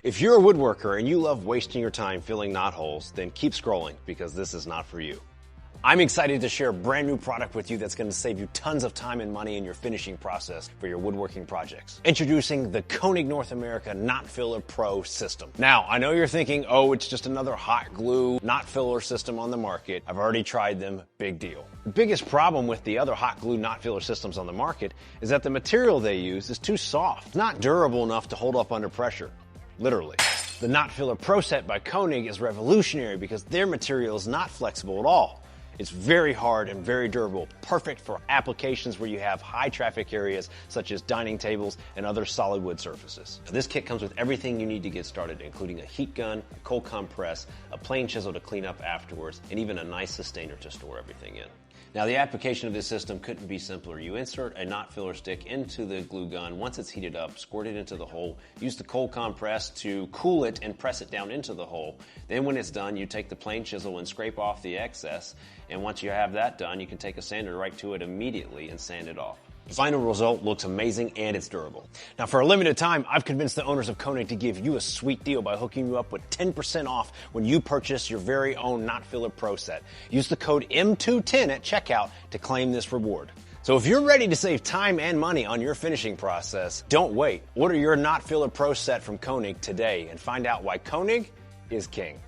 If you're a woodworker and you love wasting your time filling knot holes, then keep scrolling because this is not for you. I'm excited to share a brand new product with you that's going to save you tons of time and money in your finishing process for your woodworking projects. Introducing the Koenig North America Knot Filler Pro system. Now, I know you're thinking, oh, it's just another hot glue knot filler system on the market. I've already tried them, big deal. The biggest problem with the other hot glue knot filler systems on the market is that the material they use is too soft. It's not durable enough to hold up under pressure, literally. The Knot Filler Pro set by Koenig is revolutionary because their material is not flexible at all. It's very hard and very durable, perfect for applications where you have high traffic areas such as dining tables and other solid wood surfaces. This kit comes with everything you need to get started, including a heat gun, a cold compress, a plane chisel to clean up afterwards, and even a nice sustainer to store everything in. Now, the application of this system couldn't be simpler. You insert a knot filler stick into the glue gun. Once it's heated up, squirt it into the hole. Use the cold compress to cool it and press it down into the hole. Then when it's done, you take the plane chisel and scrape off the excess. And once you have that done, you can take a sander right to it immediately and sand it off. The final result looks amazing and it's durable. Now, for a limited time, I've convinced the owners of Koenig to give you a sweet deal by hooking you up with 10% off when you purchase your very own Knot Filler Pro set. Use the code M210 at checkout to claim this reward. So if you're ready to save time and money on your finishing process, don't wait. Order your Knot Filler Pro set from Koenig today and find out why Koenig is king.